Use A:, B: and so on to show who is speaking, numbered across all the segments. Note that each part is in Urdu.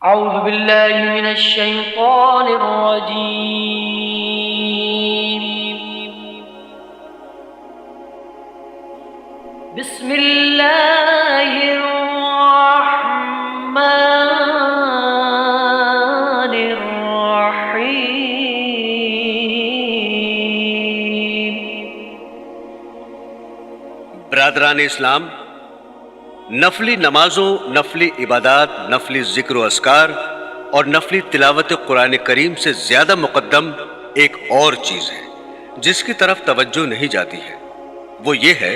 A: أعوذ بالله من الشيطان الرجيم. بسم الله الرحمن الرحيم.
B: برادران اسلام، نفلی نمازوں، نفلی عبادات، نفلی ذکر و اذکار اور نفلی تلاوت قرآن کریم سے زیادہ مقدم ایک اور چیز ہے جس کی طرف توجہ نہیں جاتی ہے۔ وہ یہ ہے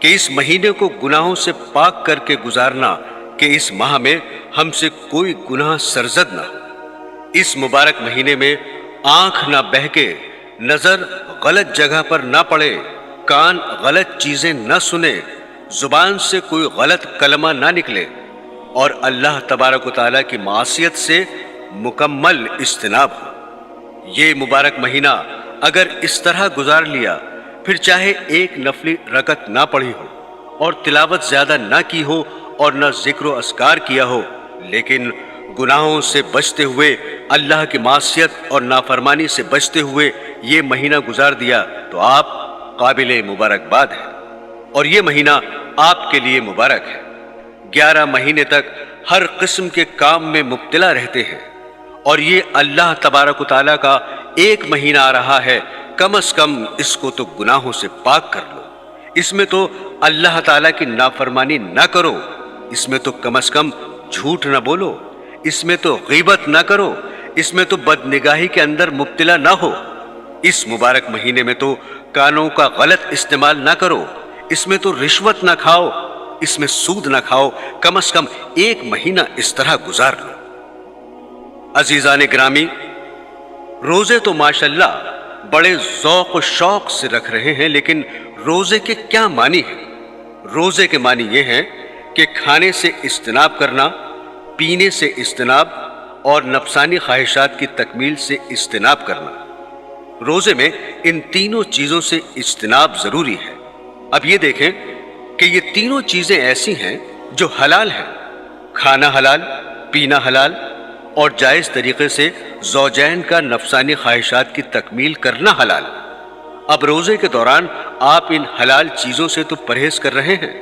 B: کہ اس مہینے کو گناہوں سے پاک کر کے گزارنا، کہ اس ماہ میں ہم سے کوئی گناہ سرزد نہ ہو۔ اس مبارک مہینے میں آنکھ نہ بہکے، نظر غلط جگہ پر نہ پڑے، کان غلط چیزیں نہ سنے، زبان سے کوئی غلط کلمہ نہ نکلے، اور اللہ تبارک و تعالیٰ کی معصیت سے مکمل اجتناب ہو۔ یہ مبارک مہینہ اگر اس طرح گزار لیا، پھر چاہے ایک نفلی رکعت نہ پڑھی ہو اور تلاوت زیادہ نہ کی ہو اور نہ ذکر و اذکار کیا ہو، لیکن گناہوں سے بچتے ہوئے، اللہ کی معصیت اور نافرمانی سے بچتے ہوئے یہ مہینہ گزار دیا، تو آپ قابل مبارکباد ہیں، اور یہ مہینہ آپ کے لیے مبارک ہے۔ 11 مہینے تک ہر قسم کے کام میں مبتلا رہتے ہیں، اور یہ اللہ تبارک و تعالیٰ کا ایک مہینہ آ رہا ہے، کم از کم اس کو تو گناہوں سے پاک کر لو، اس میں تو اللہ تعالیٰ کی نافرمانی نہ کرو، اس میں تو کم از کم جھوٹ نہ بولو، اس میں تو غیبت نہ کرو، اس میں تو بدنگاہی کے اندر مبتلا نہ ہو، اس مبارک مہینے میں تو کانوں کا غلط استعمال نہ کرو، اس میں تو رشوت نہ کھاؤ، اس میں سود نہ کھاؤ، کم از کم ایک مہینہ اس طرح گزار لو۔ عزیزان گرامی، روزے تو ماشاءاللہ بڑے ذوق و شوق سے رکھ رہے ہیں، لیکن روزے کے کیا معنی ہیں؟ روزے کے معنی یہ ہیں کہ کھانے سے اجتناب کرنا، پینے سے اجتناب، اور نفسانی خواہشات کی تکمیل سے اجتناب کرنا۔ روزے میں ان تینوں چیزوں سے اجتناب ضروری ہے۔ اب یہ دیکھیں کہ یہ تینوں چیزیں ایسی ہیں جو حلال ہیں، کھانا حلال، پینا حلال، اور جائز طریقے سے زوجین کا نفسانی خواہشات کی تکمیل کرنا حلال۔ اب روزے کے دوران آپ ان حلال چیزوں سے تو پرہیز کر رہے ہیں،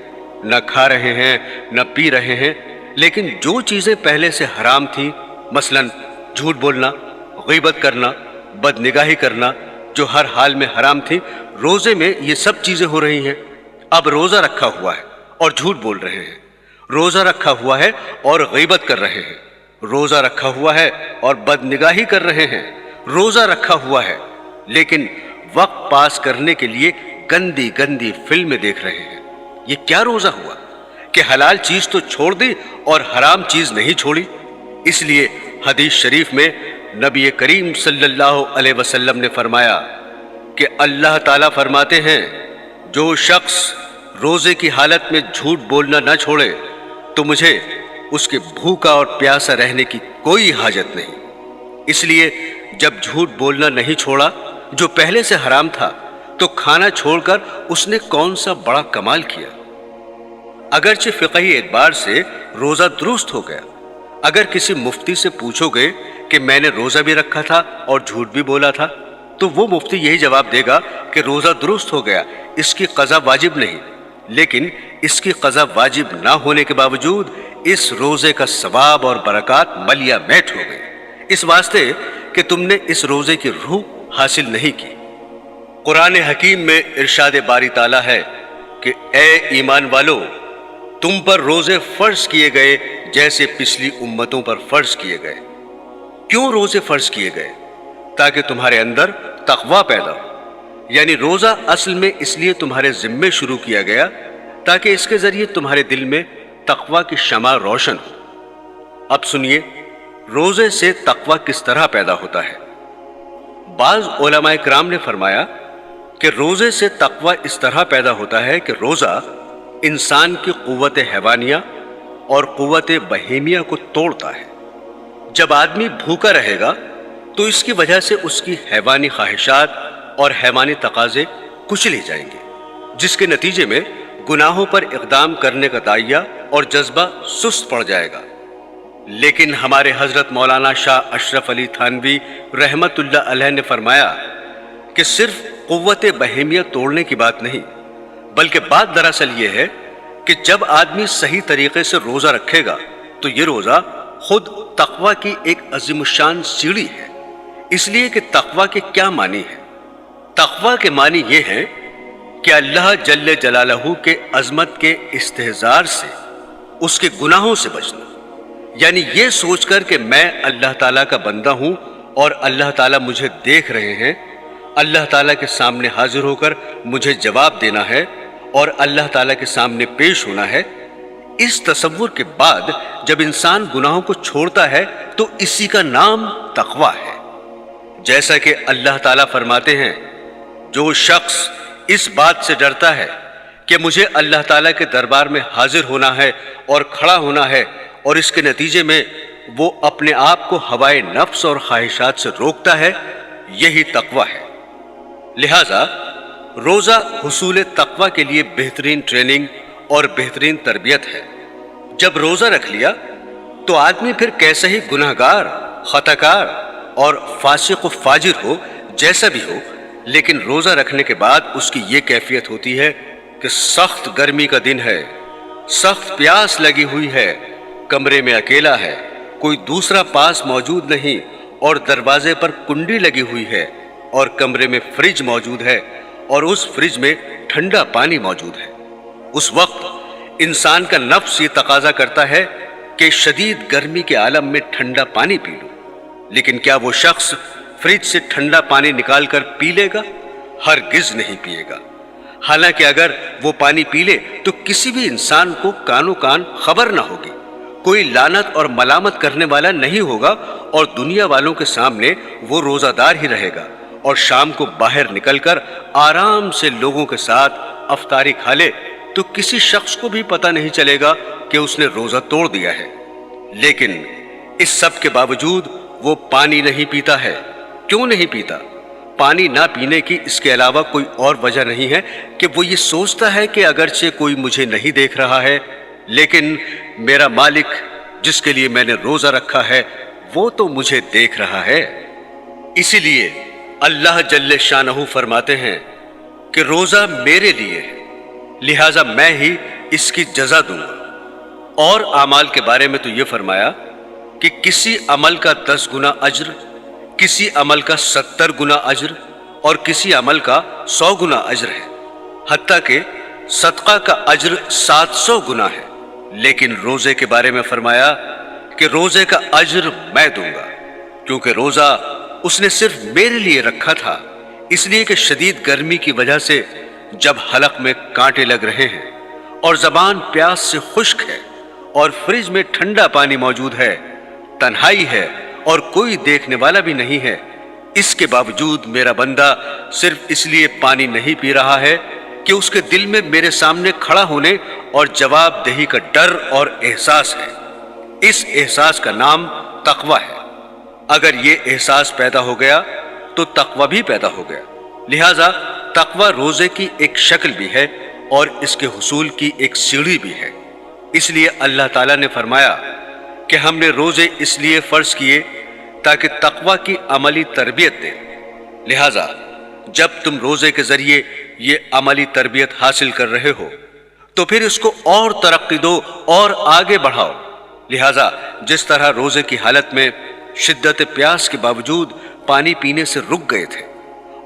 B: نہ کھا رہے ہیں، نہ پی رہے ہیں، لیکن جو چیزیں پہلے سے حرام تھیں، مثلا جھوٹ بولنا، غیبت کرنا، بدنگاہی کرنا، جو ہر حال میں حرام تھیں، روزے میں یہ سب چیزیں ہو رہی ہیں۔ اب روزہ رکھا ہوا ہے اور جھوٹ بول رہے ہیں، روزہ رکھا ہوا ہے اور غیبت کر رہے ہیں، روزہ رکھا ہوا ہے اور بدنگاہی کر رہے ہیں، روزہ رکھا ہوا ہے لیکن وقت پاس کرنے کے لیے گندی گندی فلمیں دیکھ رہے ہیں۔ یہ کیا روزہ ہوا کہ حلال چیز تو چھوڑ دی اور حرام چیز نہیں چھوڑی؟ اس لیے حدیث شریف میں نبی کریم صلی اللہ علیہ وسلم نے فرمایا کہ اللہ تعالیٰ فرماتے ہیں، جو شخص روزے کی حالت میں جھوٹ بولنا نہ چھوڑے تو مجھے اس کے بھوکا اور پیاسا رہنے کی کوئی حاجت نہیں۔ اس لیے جب جھوٹ بولنا نہیں چھوڑا جو پہلے سے حرام تھا، تو کھانا چھوڑ کر اس نے کون سا بڑا کمال کیا۔ اگرچہ فقہی اعتبار سے روزہ درست ہو گیا، اگر کسی مفتی سے پوچھو گے کہ میں نے روزہ بھی رکھا تھا اور جھوٹ بھی بولا تھا، تو وہ مفتی یہی جواب دے گا کہ روزہ درست ہو گیا، اس کی قضا واجب نہیں، لیکن اس کی قضا واجب نہ ہونے کے باوجود اس روزے کا ثواب اور برکات ملیا میٹ ہو گئے، اس واسطے کہ تم نے اس روزے کی روح حاصل نہیں کی۔ قرآن حکیم میں ارشاد باری تعالیٰ ہے کہ اے ایمان والو، تم پر روزے فرض کیے گئے جیسے پچھلی امتوں پر فرض کیے گئے۔ کیوں روزے فرض کیے گئے؟ تاکہ تمہارے اندر تقوی پیدا ہو، یعنی روزہ اصل میں اس لیے تمہارے ذمے شروع کیا گیا تاکہ اس کے ذریعے تمہارے دل میں تقوی کی شمع روشن ہو۔ اب سنیے روزے سے تقوی کس طرح پیدا ہوتا ہے۔ بعض علماء کرام نے فرمایا کہ روزے سے تقوی اس طرح پیدا ہوتا ہے کہ روزہ انسان کی قوت حیوانیہ اور قوت بہیمیہ کو توڑتا ہے۔ جب آدمی بھوکا رہے گا تو اس کی وجہ سے اس کی حیوانی خواہشات اور حیوانی تقاضے کچلے جائیں گے، جس کے نتیجے میں گناہوں پر اقدام کرنے کا داعیہ اور جذبہ سست پڑ جائے گا۔ لیکن ہمارے حضرت مولانا شاہ اشرف علی تھانوی رحمت اللہ علیہ نے فرمایا کہ صرف قوت بہیمیہ توڑنے کی بات نہیں، بلکہ بات دراصل یہ ہے کہ جب آدمی صحیح طریقے سے روزہ رکھے گا تو یہ روزہ خود تقوی کی ایک عظیم الشان سیڑھی ہے۔ اس لیے کہ تقوی کے کیا معنی ہے؟ تقوی کے معنی یہ ہے کہ اللہ جل جلالہ کے عظمت کے استحضار سے، اس کے گناہوں سے بچنا، یعنی یہ سوچ کر کہ میں اللہ تعالیٰ کا بندہ ہوں اور اللہ تعالیٰ مجھے دیکھ رہے ہیں، اللہ تعالیٰ کے سامنے حاضر ہو کر مجھے جواب دینا ہے اور اللہ تعالیٰ کے سامنے پیش ہونا ہے۔ اس تصور کے بعد جب انسان گناہوں کو چھوڑتا ہے تو اسی کا نام تقوی ہے۔ جیسا کہ اللہ تعالیٰ فرماتے ہیں، جو شخص اس بات سے ڈرتا ہے کہ مجھے اللہ تعالیٰ کے دربار میں حاضر ہونا ہے اور کھڑا ہونا ہے، اور اس کے نتیجے میں وہ اپنے آپ کو ہوائے نفس اور خواہشات سے روکتا ہے، یہی تقوی ہے۔ لہذا روزہ حصول تقوی کے لیے بہترین ٹریننگ اور بہترین تربیت ہے۔ جب روزہ رکھ لیا تو آدمی پھر کیسے ہی گناہگار، خطاکار اور فاسق و فاجر ہو، جیسا بھی ہو، لیکن روزہ رکھنے کے بعد اس کی یہ کیفیت ہوتی ہے کہ سخت گرمی کا دن ہے، سخت پیاس لگی ہوئی ہے، کمرے میں اکیلا ہے، کوئی دوسرا پاس موجود نہیں، اور دروازے پر کنڈی لگی ہوئی ہے، اور کمرے میں فریج موجود ہے، اور اس فریج میں ٹھنڈا پانی موجود ہے۔ اس وقت انسان کا نفس یہ تقاضا کرتا ہے کہ شدید گرمی کے عالم میں ٹھنڈا پانی پی لو، لیکن کیا وہ شخص فریج سے ٹھنڈا پانی نکال کر پی لے گا؟ ہرگز نہیں پیے گا۔ حالانکہ اگر وہ پانی پی لے تو کسی بھی انسان کو کانوں کان خبر نہ ہوگی، کوئی لعنت اور ملامت کرنے والا نہیں ہوگا، اور دنیا والوں کے سامنے وہ روزہ دار ہی رہے گا، اور شام کو باہر نکل کر آرام سے لوگوں کے ساتھ افطاری کھا لے تو کسی شخص کو بھی پتہ نہیں چلے گا کہ اس نے روزہ توڑ دیا ہے۔ لیکن اس سب کے باوجود وہ پانی نہیں پیتا ہے۔ کیوں نہیں پیتا؟ پانی نہ پینے کی اس کے علاوہ کوئی اور وجہ نہیں ہے کہ وہ یہ سوچتا ہے کہ اگرچہ کوئی مجھے نہیں دیکھ رہا ہے، لیکن میرا مالک جس کے لیے میں نے روزہ رکھا ہے وہ تو مجھے دیکھ رہا ہے۔ اسی لیے اللہ جل شانہ فرماتے ہیں کہ روزہ میرے لیے ہے، لہٰذا میں ہی اس کی جزا دوں گا۔ اور اعمال کے بارے میں تو یہ فرمایا کہ کسی عمل کا 10 گنا اجر، کسی عمل کا 70 گنا اجر، اور کسی عمل کا 100 گنا اجر ہے، حتیٰ کہ صدقہ کا اجر 700 گنا ہے۔ لیکن روزے کے بارے میں فرمایا کہ روزے کا اجر میں دوں گا، کیونکہ روزہ اس نے صرف میرے لیے رکھا تھا، اس لیے کہ شدید گرمی کی وجہ سے جب حلق میں کانٹے لگ رہے ہیں اور زبان پیاس سے خشک ہے اور فریج میں ٹھنڈا پانی موجود ہے، تنہائی ہے اور کوئی دیکھنے والا بھی نہیں ہے، اس کے باوجود میرا بندہ صرف اس لیے پانی نہیں پی رہا ہے کہ اس کے دل میں میرے سامنے کھڑا ہونے اور جواب دہی کا ڈر اور احساس ہے۔ اس احساس کا نام تقوی ہے۔ اگر یہ احساس پیدا ہو گیا تو تقوی بھی پیدا ہو گیا۔ لہٰذا تقوی روزے کی ایک شکل بھی ہے اور اس کے حصول کی ایک سیڑھی بھی ہے۔ اس لیے اللہ تعالیٰ نے فرمایا کہ ہم نے روزے اس لیے فرض کیے تاکہ تقوی کی عملی تربیت دے۔ لہٰذا جب تم روزے کے ذریعے یہ عملی تربیت حاصل کر رہے ہو تو پھر اس کو اور ترقی دو اور آگے بڑھاؤ۔ لہٰذا جس طرح روزے کی حالت میں شدت پیاس کے باوجود پانی پینے سے رک گئے تھے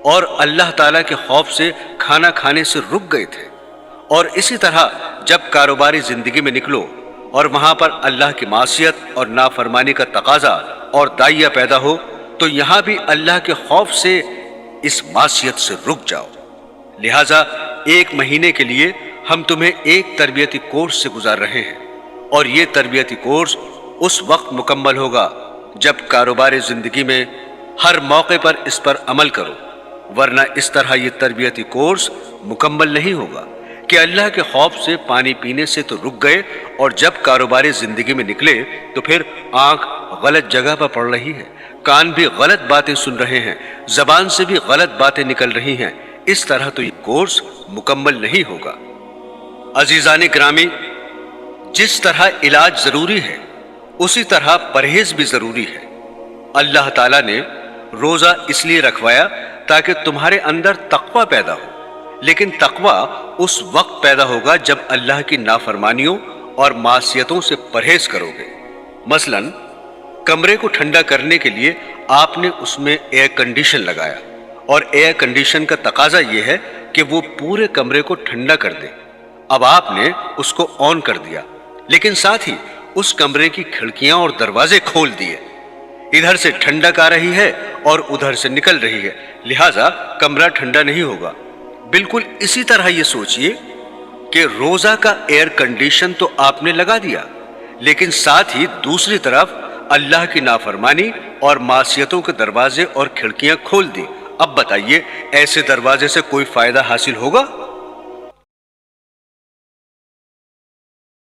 B: اور اللہ تعالیٰ کے خوف سے کھانا کھانے سے رک گئے تھے، اور اسی طرح جب کاروباری زندگی میں نکلو اور وہاں پر اللہ کی معصیت اور نافرمانی کا تقاضا اور داعیہ پیدا ہو تو یہاں بھی اللہ کے خوف سے اس معصیت سے رک جاؤ۔ لہٰذا 1 مہینے کے لیے ہم تمہیں ایک تربیتی کورس سے گزار رہے ہیں، اور یہ تربیتی کورس اس وقت مکمل ہوگا جب کاروباری زندگی میں ہر موقع پر اس پر عمل کرو، ورنہ اس طرح یہ تربیتی کورس مکمل نہیں ہوگا کہ اللہ کے خوف سے پانی پینے سے تو رک گئے اور جب کاروباری زندگی میں نکلے تو پھر آنکھ غلط جگہ پر پڑ رہی ہے، کان بھی غلط باتیں سن رہے ہیں، زبان سے بھی غلط باتیں نکل رہی ہیں۔ اس طرح تو یہ کورس مکمل نہیں ہوگا۔ عزیزان گرامی، جس طرح علاج ضروری ہے اسی طرح پرہیز بھی ضروری ہے۔ اللہ تعالیٰ نے روزہ اس لیے رکھوایا تاکہ تمہارے اندر تقوی پیدا ہو، لیکن تقوی اس وقت پیدا ہوگا جب اللہ کی نافرمانیوں اور معصیتوں سے پرہیز کرو گے۔ مثلا کمرے کو ٹھنڈا کرنے کے لیے آپ نے اس میں ایئر کنڈیشن لگایا، اور ایئر کنڈیشن کا تقاضا یہ ہے کہ وہ پورے کمرے کو ٹھنڈا کر دے۔ اب آپ نے اس کو آن کر دیا، لیکن ساتھ ہی اس کمرے کی کھڑکیاں اور دروازے کھول دیے۔ ادھر سے ٹھنڈک آ رہی ہے اور ادھر سے نکل رہی ہے، لہٰذا کمرہ ٹھنڈا نہیں ہوگا۔ بالکل اسی طرح یہ سوچئے کہ روزہ کا ایئر کنڈیشن تو آپ نے لگا دیا، لیکن ساتھ ہی دوسری طرف اللہ کی نافرمانی اور معصیتوں کے دروازے اور کھڑکیاں کھول دی۔ اب بتائیے ایسے دروازے سے کوئی فائدہ حاصل ہوگا؟